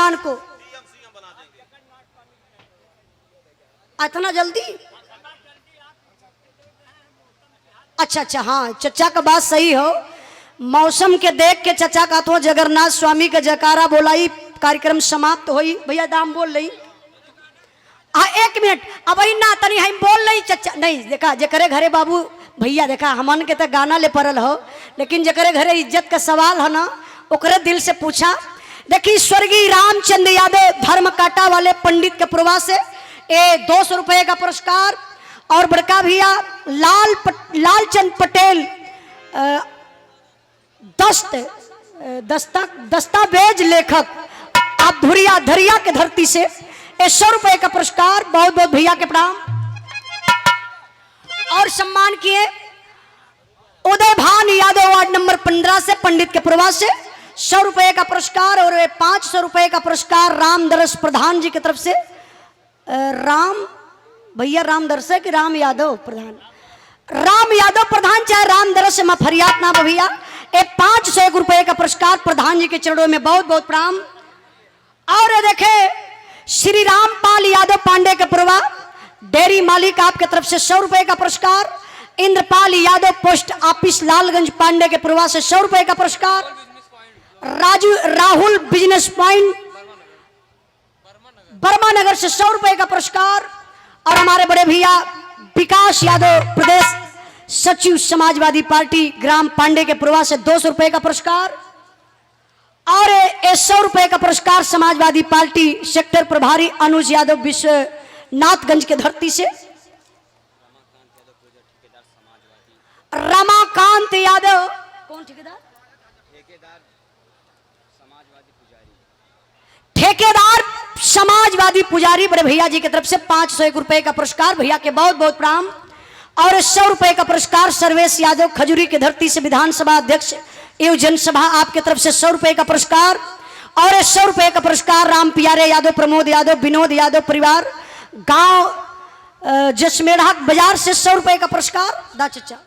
इंसान को। इतना जल्दी? अच्छा अच्छा, हाँ चचा का बात सही हो। मौसम के देख के चचा का तो जगन्नाथ स्वामी का जयकारा बोलाई, कार्यक्रम समाप्त हुई। भैया दाम बोल रही। हाँ 1 मिनट, अब ना तनी हम बोल रही चचा नहीं। देखा जकरे घरे बाबू भैया, देखा हमन के तो गाना ले पड़ल हो, लेकिन जकरे घरे इज्जत का सवाल है ना, ओकरे दिल से पूछा। देखिए स्वर्गीय रामचंद्र यादव धर्म काटा वाले पंडित के प्रवास से 200 रुपए का पुरस्कार। और बड़का भैया लालचंद पटेल दस्तावेज लेखक आप धुरिया के धरती से 100 रुपए का पुरस्कार। बहुत बहुत भैया के प्रणाम। और सम्मान किए उदय भान यादव वार्ड नंबर 15 से पंडित के प्रवास से 100 रुपए का पुरस्कार। और 500 रुपए का पुरस्कार रामदरस प्रधान जी की तरफ से। राम भैया रामदरस है कि राम यादव प्रधान? राम यादव प्रधान चाहे रामदरस में फरियाद ना भैया। 501 रुपए का पुरस्कार प्रधान जी के चरणों में बहुत बहुत प्रणाम। और देखे श्री रामपाल यादव पांडे के पुरवा डेयरी मालिक आपके तरफ से 100 रुपए का पुरस्कार। इंद्रपाल यादव पोस्ट ऑफिस लालगंज पांडे के पुरवा से 100 रुपए का पुरस्कार। राहुल बिजनेस पॉइंट बर्मा नगर से 100 रुपए का पुरस्कार। और हमारे बड़े भैया विकास यादव प्रदेश सचिव समाजवादी पार्टी ग्राम पांडे के पुरवा से 200 रुपए का पुरस्कार। और 100 रुपए का पुरस्कार समाजवादी पार्टी सेक्टर प्रभारी अनुज यादव विश्वनाथगंज के धरती से। रमाकांत यादव कौन ठेकेदार? ठेकेदार समाजवादी पुजारी बड़े भैया जी की तरफ से 501 रुपए का पुरस्कार। भैया के बहुत बहुत प्रणाम। और 100 रुपए का पुरस्कार सर्वेश यादव खजूरी की धरती से विधानसभा अध्यक्ष एवं जनसभा आपके तरफ से 100 रुपए का पुरस्कार। और 100 रुपए का पुरस्कार राम प्यारे यादव, प्रमोद यादव, विनोद यादव परिवार गांव जसमेढ़ा बाजार से 100 रुपए का पुरस्कार। दा चचा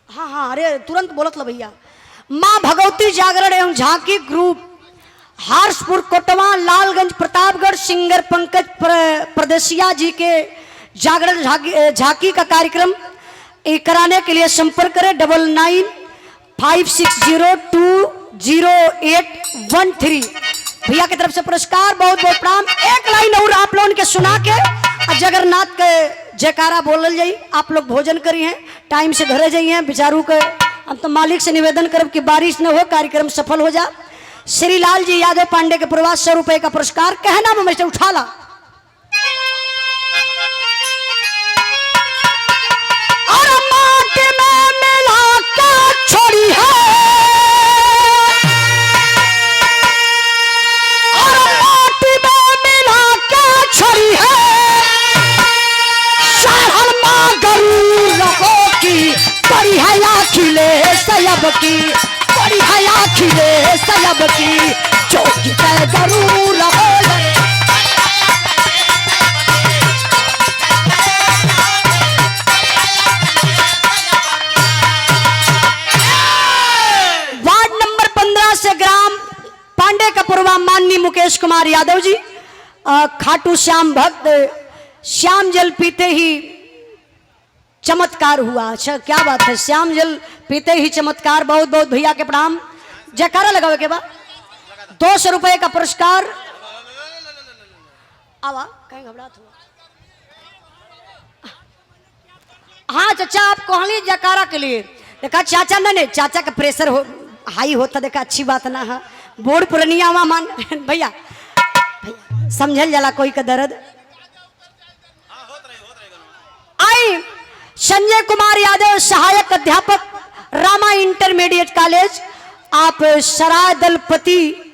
हाँ हाँ, अरे तुरंत बोलत लो भैया। माँ भगवती जागरण एवं झांकी ग्रुप हार्सपुर कोटवा लालगंज प्रतापगढ़ सिंगर पंकज प्रदेशिया जी के जागरण झांकी का कार्यक्रम कराने के लिए संपर्क करें 9956020813। भैया की तरफ से पुरस्कार बहुत बहुत प्रणाम। एक लाइन और आप लोगों के सुना के जगन्नाथ के जयकारा बोलल जाई। आप लोग भोजन करी हैं, टाइम से घरे जाइए बेचारू के। हम तो मालिक से निवेदन करब कि बारिश न हो, कार्यक्रम सफल हो जा। श्री लाल जी यादव पांडे के प्रवास 100 रुपए का पुरस्कार। कहना में से उठा ला। और माटी में मिला के छोड़ी है, और माटी में मिला के छोड़ी है, शहर मां गरीबों की बड़ी हया खिले सयब की, बड़ी हया खिले सयब की, चौकी तय जरूर हो। वार्ड नंबर 15 से ग्राम पांडे का पूर्वा माननीय मुकेश कुमार यादव जी खाटू श्याम भक्त श्याम जल पीते ही चमत्कार हुआ। अच्छा क्या बात है, श्याम जल पीते ही चमत्कार। बहुत बहुत भैया के प्रणाम। जयकारा लगावे के बाद 200 रुपए का पुरस्कार। आवा कहीं घबराहट हुआ। हाँ चाचा आप कहली जयकारा के लिए। देखा चाचा नहीं चाचा का प्रेशर हो हाई होता, देखा अच्छी बात ना है। बोर्ड पुरनिया मान भैया समझल जाला कोई का दर्द। आई संजय कुमार यादव सहायक अध्यापक रामा इंटरमीडिएट कॉलेज आप सराय दलपति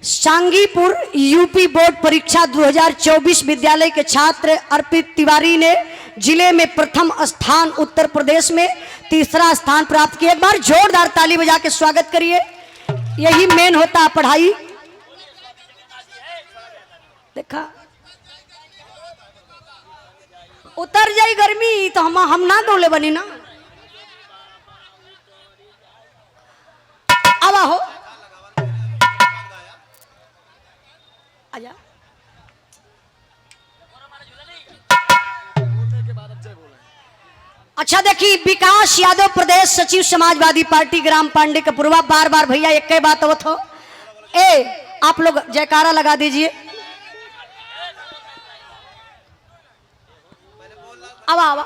सांगीपुर यूपी बोर्ड परीक्षा 2024 विद्यालय के छात्र अर्पित तिवारी ने जिले में प्रथम स्थान, उत्तर प्रदेश में तीसरा स्थान प्राप्त किया। एक बार जोरदार ताली बजा के स्वागत करिए। यही मेन होता है पढ़ाई। देखा उतर जाई गर्मी तो हम ना डोले बनी ना। अब हो आजा। अच्छा देखिए, विकास यादव प्रदेश सचिव समाजवादी पार्टी ग्राम पांडे कपुरवा। बार बार भैया एक ही बात होत हो। आप लोग जयकारा लगा दीजिए। आवा आवा।